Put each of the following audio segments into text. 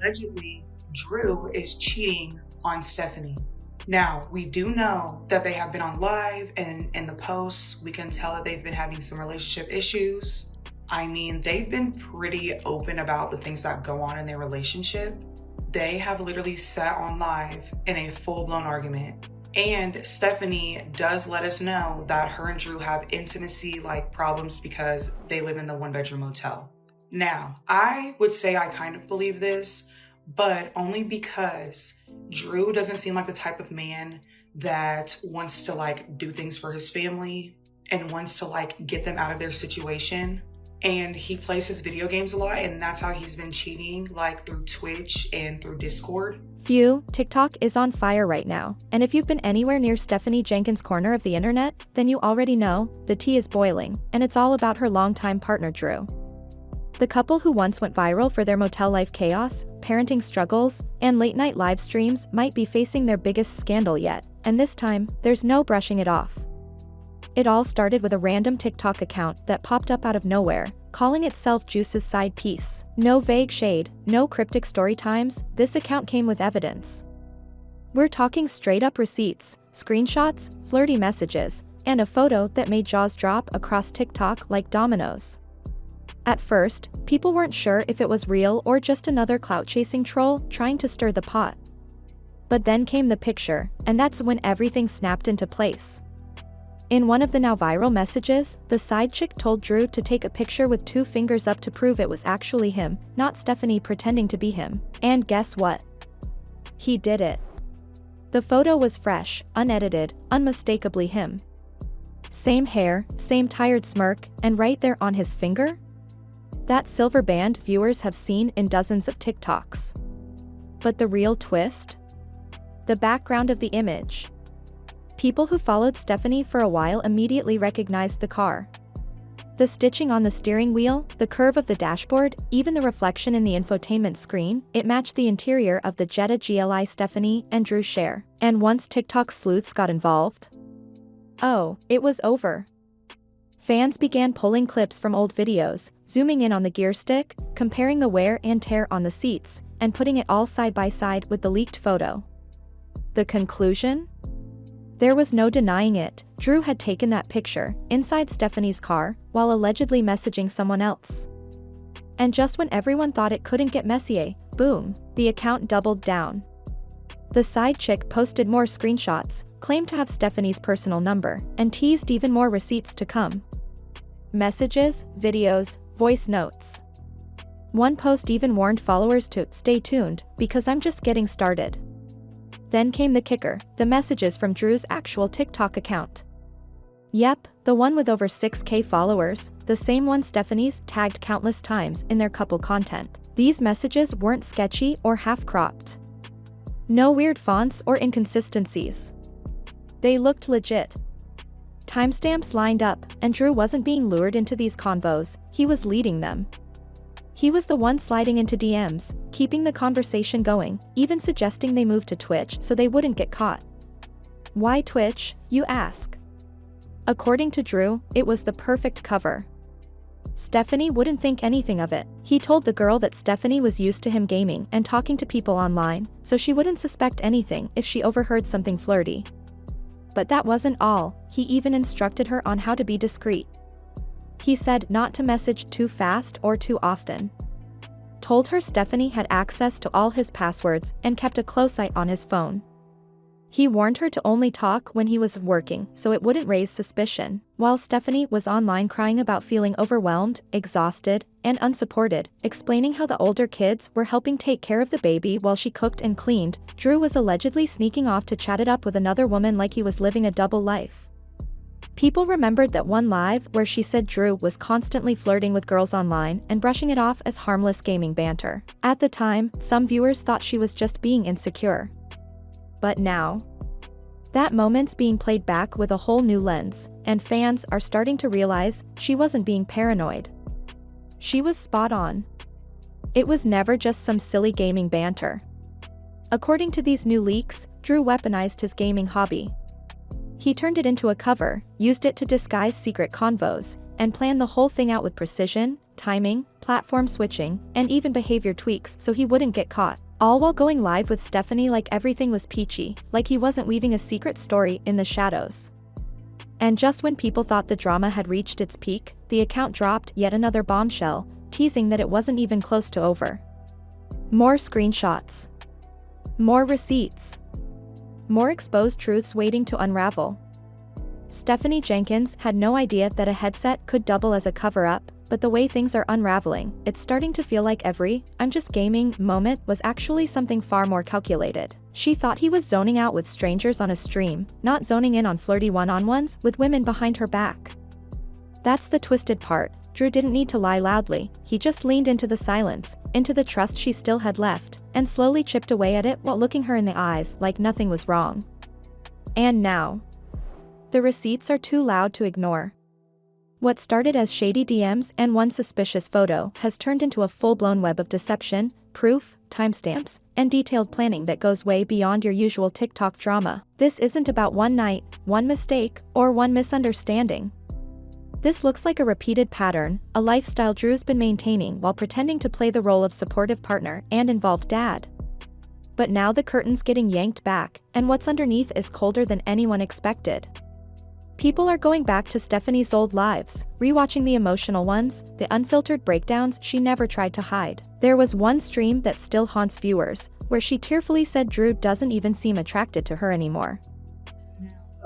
allegedly Drew is cheating on Stephanie. Now, we do know that they have been on live, and in the posts, we can tell that they've been having some relationship issues. I mean, they've been pretty open about the things that go on in their relationship. They have literally sat on live in a full-blown argument. And Stephanie does let us know that her and Drew have intimacy problems because they live in the one-bedroom motel. Now, I would say I kind of believe this, but only because Drew doesn't seem like the type of man that wants to do things for his family and wants to get them out of their situation. And he plays his video games a lot, and that's how he's been cheating, through Twitch and through Discord. Phew, TikTok is on fire right now, and if you've been anywhere near Stephanie Jenkins' corner of the internet, then you already know, the tea is boiling, and it's all about her longtime partner Drew. The couple who once went viral for their motel life chaos, parenting struggles, and late-night live streams might be facing their biggest scandal yet, and this time, there's no brushing it off. It all started with a random TikTok account that popped up out of nowhere, calling itself Juice's side piece. No vague shade, no cryptic story times, this account came with evidence. We're talking straight-up receipts, screenshots, flirty messages, and a photo that made jaws drop across TikTok like dominoes. At first, people weren't sure if it was real or just another clout-chasing troll trying to stir the pot. But then came the picture, and that's when everything snapped into place. In one of the now viral messages, the side chick told Drew to take a picture with 2 fingers up to prove it was actually him, not Stephanie pretending to be him. And guess what? He did it. The photo was fresh, unedited, unmistakably him. Same hair, same tired smirk, and right there on his finger? That silver band viewers have seen in dozens of TikToks. But the real twist? The background of the image. People who followed Stephanie for a while immediately recognized the car. The stitching on the steering wheel, the curve of the dashboard, even the reflection in the infotainment screen, it matched the interior of the Jetta GLI Stephanie and Drew share. And once TikTok sleuths got involved, oh, it was over. Fans began pulling clips from old videos, zooming in on the gear stick, comparing the wear and tear on the seats, and putting it all side by side with the leaked photo. The conclusion? There was no denying it, Drew had taken that picture, inside Stephanie's car, while allegedly messaging someone else. And just when everyone thought it couldn't get messier, boom, the account doubled down. The side chick posted more screenshots, claimed to have Stephanie's personal number, and teased even more receipts to come. Messages, videos, voice notes. One post even warned followers to stay tuned, because I'm just getting started. Then came the kicker, the messages from Drew's actual TikTok account. Yep, the one with over 6K followers, the same one Stephanie's tagged countless times in their couple content. These messages weren't sketchy or half-cropped. No weird fonts or inconsistencies. They looked legit. Timestamps lined up, and Drew wasn't being lured into these convos, he was leading them. He was the one sliding into DMs, keeping the conversation going, even suggesting they move to Twitch so they wouldn't get caught. Why Twitch, you ask? According to Drew, it was the perfect cover. Stephanie wouldn't think anything of it. He told the girl that Stephanie was used to him gaming and talking to people online, so she wouldn't suspect anything if she overheard something flirty. But that wasn't all, he even instructed her on how to be discreet. He said not to message too fast or too often. Told her Stephanie had access to all his passwords and kept a close eye on his phone. He warned her to only talk when he was working so it wouldn't raise suspicion, while Stephanie was online crying about feeling overwhelmed, exhausted, and unsupported, explaining how the older kids were helping take care of the baby while she cooked and cleaned. Drew was allegedly sneaking off to chat it up with another woman like he was living a double life. People remembered that one live where she said Drew was constantly flirting with girls online and brushing it off as harmless gaming banter. At the time, some viewers thought she was just being insecure. But now, that moment's being played back with a whole new lens, and fans are starting to realize she wasn't being paranoid. She was spot on. It was never just some silly gaming banter. According to these new leaks, Drew weaponized his gaming hobby. He turned it into a cover, used it to disguise secret convos, and planned the whole thing out with precision, timing, platform switching, and even behavior tweaks so he wouldn't get caught. All while going live with Stephanie like everything was peachy, like he wasn't weaving a secret story in the shadows. And just when people thought the drama had reached its peak, the account dropped yet another bombshell, teasing that it wasn't even close to over. More screenshots. More receipts. More exposed truths waiting to unravel. Stephanie Jenkins had no idea that a headset could double as a cover-up, but the way things are unraveling, it's starting to feel like every "I'm just gaming" moment was actually something far more calculated. She thought he was zoning out with strangers on a stream, not zoning in on flirty one-on-ones with women behind her back. That's the twisted part. Drew didn't need to lie loudly, he just leaned into the silence, into the trust she still had left, and slowly chipped away at it while looking her in the eyes like nothing was wrong. And now, the receipts are too loud to ignore. What started as shady DMs and one suspicious photo has turned into a full-blown web of deception, proof, timestamps, and detailed planning that goes way beyond your usual TikTok drama. This isn't about one night, one mistake, or one misunderstanding. This looks like a repeated pattern, a lifestyle Drew's been maintaining while pretending to play the role of supportive partner and involved dad. But now the curtain's getting yanked back, and what's underneath is colder than anyone expected. People are going back to Stephanie's old lives, rewatching the emotional ones, the unfiltered breakdowns she never tried to hide. There was one stream that still haunts viewers, where she tearfully said Drew doesn't even seem attracted to her anymore.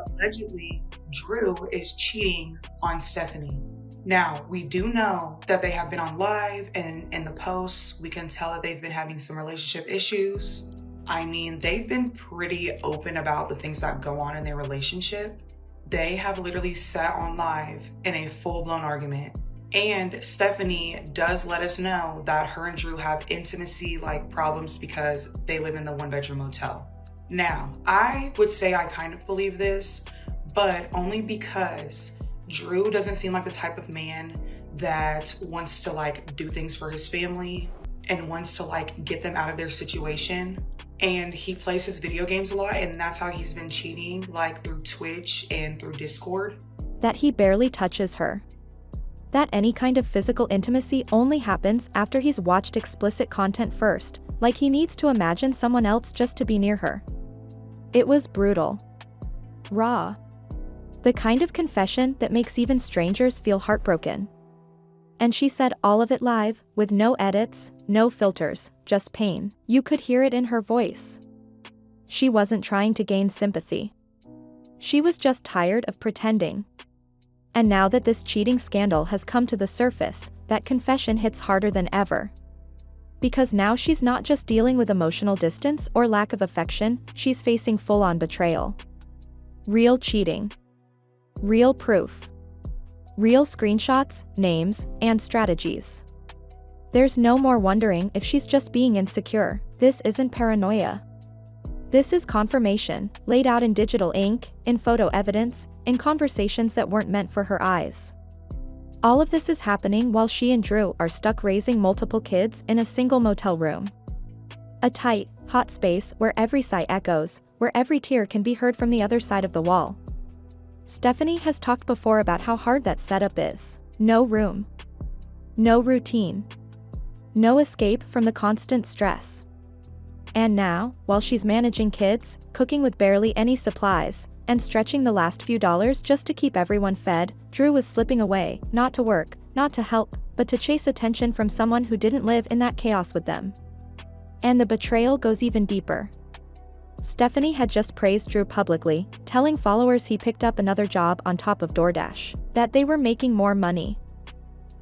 Allegedly, Drew is cheating on Stephanie. Now, we do know that they have been on live, and in the posts, we can tell that they've been having some relationship issues. I mean, they've been pretty open about the things that go on in their relationship. They have literally sat on live in a full-blown argument. And Stephanie does let us know that her and Drew have intimacy problems because they live in the one-bedroom motel. Now, I would say I kind of believe this, but only because Drew doesn't seem like the type of man that wants to do things for his family and wants to get them out of their situation. And he plays his video games a lot, and that's how he's been cheating, through Twitch and through Discord. That he barely touches her. That any kind of physical intimacy only happens after he's watched explicit content first, like he needs to imagine someone else just to be near her. It was brutal. Raw. The kind of confession that makes even strangers feel heartbroken. And she said all of it live, with no edits, no filters, just pain. You could hear it in her voice. She wasn't trying to gain sympathy. She was just tired of pretending. And now that this cheating scandal has come to the surface, that confession hits harder than ever. Because now she's not just dealing with emotional distance or lack of affection, she's facing full-on betrayal. Real cheating. Real proof. Real screenshots, names, and strategies. There's no more wondering if she's just being insecure. This isn't paranoia. This is confirmation, laid out in digital ink, in photo evidence, in conversations that weren't meant for her eyes. All of this is happening while she and Drew are stuck raising multiple kids in a single motel room. A tight, hot space where every sigh echoes, where every tear can be heard from the other side of the wall. Stephanie has talked before about how hard that setup is. No room. No routine. No escape from the constant stress. And now, while she's managing kids, cooking with barely any supplies, and stretching the last few dollars just to keep everyone fed, Drew was slipping away, not to work, not to help, but to chase attention from someone who didn't live in that chaos with them. And the betrayal goes even deeper. Stephanie had just praised Drew publicly, telling followers he picked up another job on top of DoorDash, that they were making more money.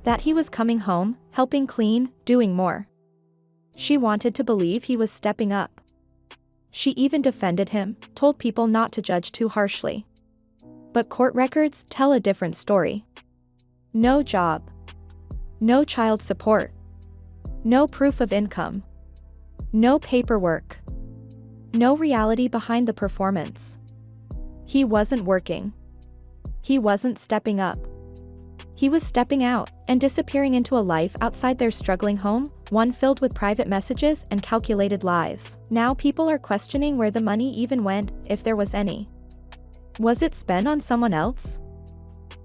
That he was coming home, helping clean, doing more. She wanted to believe he was stepping up. She even defended him, told people not to judge too harshly. But court records tell a different story. No job. No child support. No proof of income. No paperwork. No reality behind the performance. He wasn't working. He wasn't stepping up. He was stepping out and disappearing into a life outside their struggling home, one filled with private messages and calculated lies. Now people are questioning where the money even went, if there was any. Was it spent on someone else?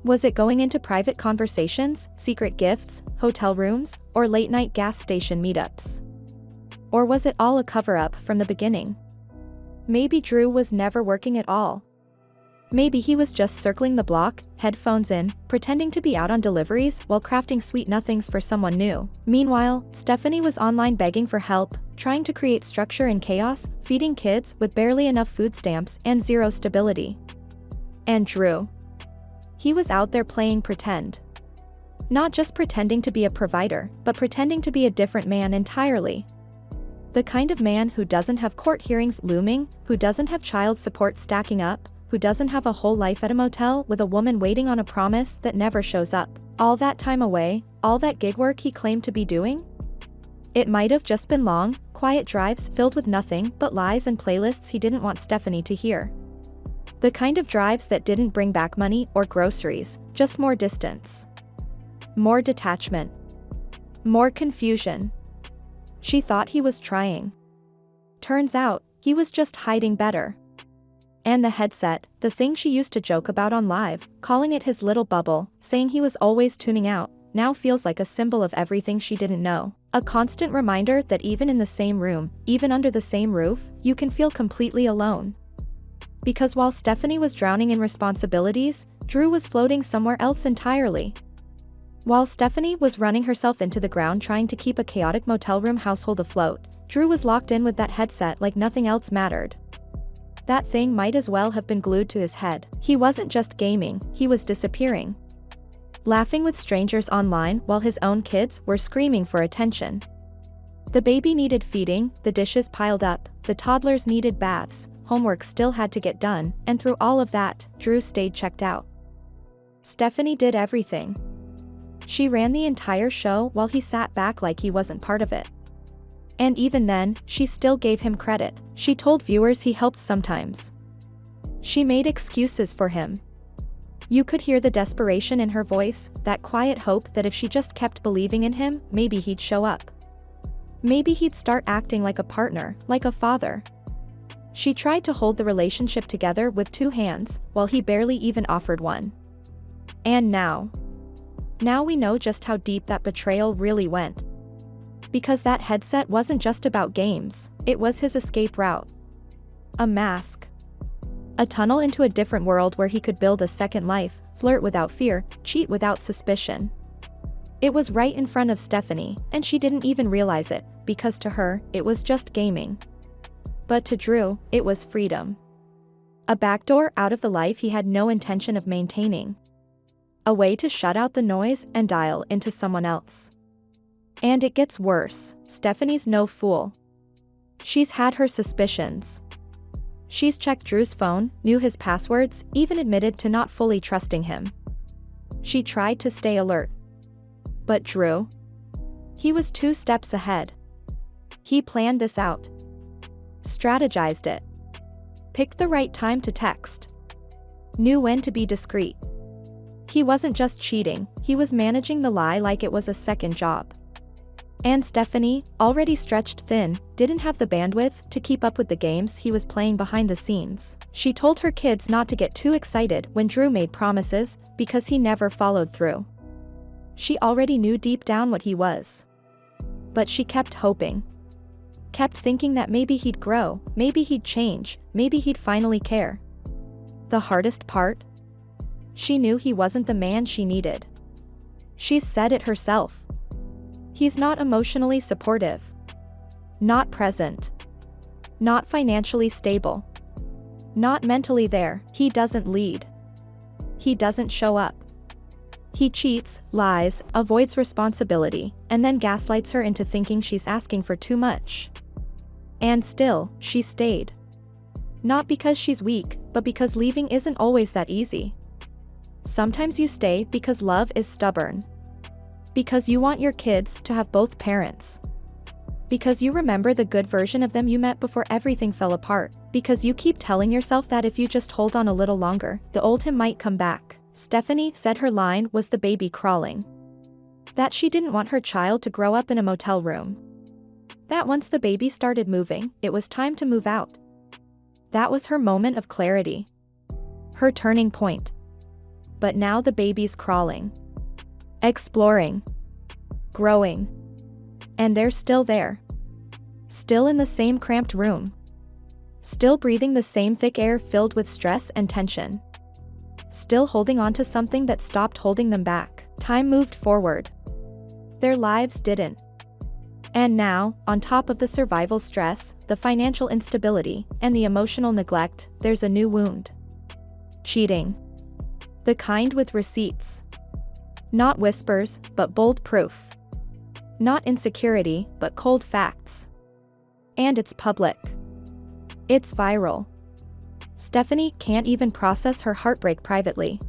Was it going into private conversations, secret gifts, hotel rooms, or late-night gas station meetups? Or was it all a cover-up from the beginning? Maybe Drew was never working at all. Maybe he was just circling the block, headphones in, pretending to be out on deliveries while crafting sweet nothings for someone new. Meanwhile, Stephanie was online begging for help, trying to create structure in chaos, feeding kids with barely enough food stamps and zero stability. And Drew? He was out there playing pretend. Not just pretending to be a provider, but pretending to be a different man entirely. The kind of man who doesn't have court hearings looming, who doesn't have child support stacking up, who doesn't have a whole life at a motel with a woman waiting on a promise that never shows up. All that time away, all that gig work he claimed to be doing? It might have just been long, quiet drives filled with nothing but lies and playlists he didn't want Stephanie to hear. The kind of drives that didn't bring back money or groceries, just more distance. More detachment. More confusion. She thought he was trying. Turns out, he was just hiding better. And the headset, the thing she used to joke about on live, calling it his little bubble, saying he was always tuning out, now feels like a symbol of everything she didn't know. A constant reminder that even in the same room, even under the same roof, you can feel completely alone. Because while Stephanie was drowning in responsibilities, Drew was floating somewhere else entirely. While Stephanie was running herself into the ground trying to keep a chaotic motel room household afloat, Drew was locked in with that headset like nothing else mattered. That thing might as well have been glued to his head. He wasn't just gaming, he was disappearing. Laughing with strangers online while his own kids were screaming for attention. The baby needed feeding, the dishes piled up, the toddlers needed baths, homework still had to get done, and through all of that, Drew stayed checked out. Stephanie did everything. She ran the entire show while he sat back like he wasn't part of it. And even then, she still gave him credit. She told viewers he helped sometimes. She made excuses for him. You could hear the desperation in her voice, that quiet hope that if she just kept believing in him, maybe he'd show up. Maybe he'd start acting like a partner, like a father. She tried to hold the relationship together with two hands, while he barely even offered one. And now we know just how deep that betrayal really went. Because that headset wasn't just about games, it was his escape route. A mask. A tunnel into a different world where he could build a second life, flirt without fear, cheat without suspicion. It was right in front of Stephanie, and she didn't even realize it, because to her, it was just gaming. But to Drew, it was freedom. A backdoor out of the life he had no intention of maintaining. A way to shut out the noise and dial into someone else. And it gets worse. Stephanie's no fool. She's had her suspicions. She's checked Drew's phone, knew his passwords, even admitted to not fully trusting him. She tried to stay alert. But Drew? He was 2 steps ahead. He planned this out. Strategized it. Picked the right time to text. Knew when to be discreet. He wasn't just cheating, he was managing the lie like it was a second job. And Stephanie, already stretched thin, didn't have the bandwidth to keep up with the games he was playing behind the scenes. She told her kids not to get too excited when Drew made promises, because he never followed through. She already knew deep down what he was. But she kept hoping. Kept thinking that maybe he'd grow, maybe he'd change, maybe he'd finally care. The hardest part? She knew he wasn't the man she needed. She's said it herself. He's not emotionally supportive. Not present. Not financially stable. Not mentally there. He doesn't lead. He doesn't show up. He cheats, lies, avoids responsibility, and then gaslights her into thinking she's asking for too much. And still, she stayed. Not because she's weak, but because leaving isn't always that easy. Sometimes you stay because love is stubborn. Because you want your kids to have both parents. Because you remember the good version of them you met before everything fell apart. Because you keep telling yourself that if you just hold on a little longer, the old him might come back. Stephanie said her line was the baby crawling. That she didn't want her child to grow up in a motel room. That once the baby started moving, it was time to move out. That was her moment of clarity. Her turning point. But now the baby's crawling, exploring, growing. And they're still there. Still in the same cramped room. Still breathing the same thick air filled with stress and tension. Still holding on to something that stopped holding them back. Time moved forward. Their lives didn't. And now, on top of the survival stress, the financial instability, and the emotional neglect, there's a new wound. Cheating. The kind with receipts. Not whispers, but bold proof. Not insecurity, but cold facts. And it's public. It's viral. Stephanie can't even process her heartbreak privately.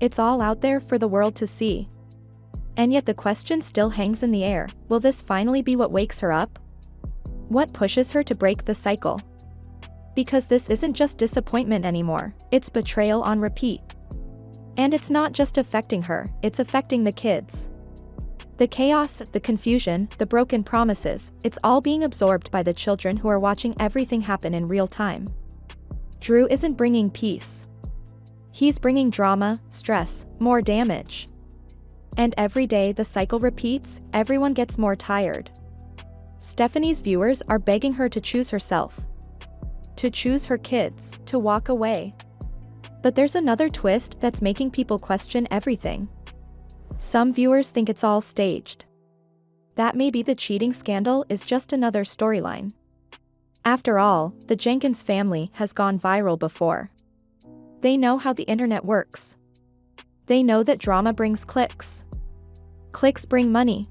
It's all out there for the world to see. And yet the question still hangs in the air, will this finally be what wakes her up? What pushes her to break the cycle? Because this isn't just disappointment anymore, it's betrayal on repeat. And it's not just affecting her, it's affecting the kids. The chaos, the confusion, the broken promises, it's all being absorbed by the children who are watching everything happen in real time. Drew isn't bringing peace. He's bringing drama, stress, more damage. And every day the cycle repeats, everyone gets more tired. Stephanie's viewers are begging her to choose herself. To choose her kids, to walk away. But there's another twist that's making people question everything. Some viewers think it's all staged. That maybe the cheating scandal is just another storyline. After all, the Jenkins family has gone viral before. They know how the internet works. They know that drama brings clicks. Clicks bring money.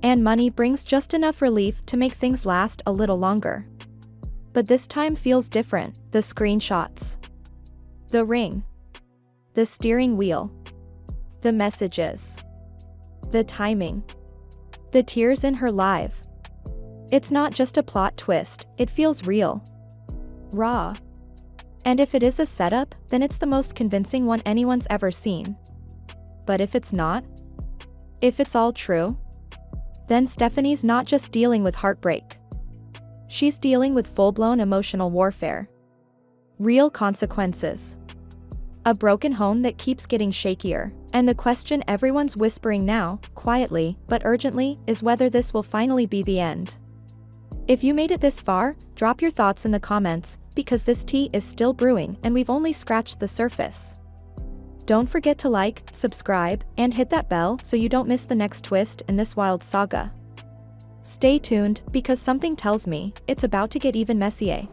And money brings just enough relief to make things last a little longer. But this time feels different, the screenshots. The ring. The steering wheel. The messages. The timing. The tears in her live. It's not just a plot twist, it feels real. Raw. And if it is a setup, then it's the most convincing one anyone's ever seen. But if it's not? If it's all true? Then Stephanie's not just dealing with heartbreak. She's dealing with full-blown emotional warfare. Real consequences. A broken home that keeps getting shakier, and the question everyone's whispering now, quietly, but urgently, is whether this will finally be the end. If you made it this far, drop your thoughts in the comments, because this tea is still brewing and we've only scratched the surface. Don't forget to like, subscribe, and hit that bell so you don't miss the next twist in this wild saga. Stay tuned, because something tells me, it's about to get even messier.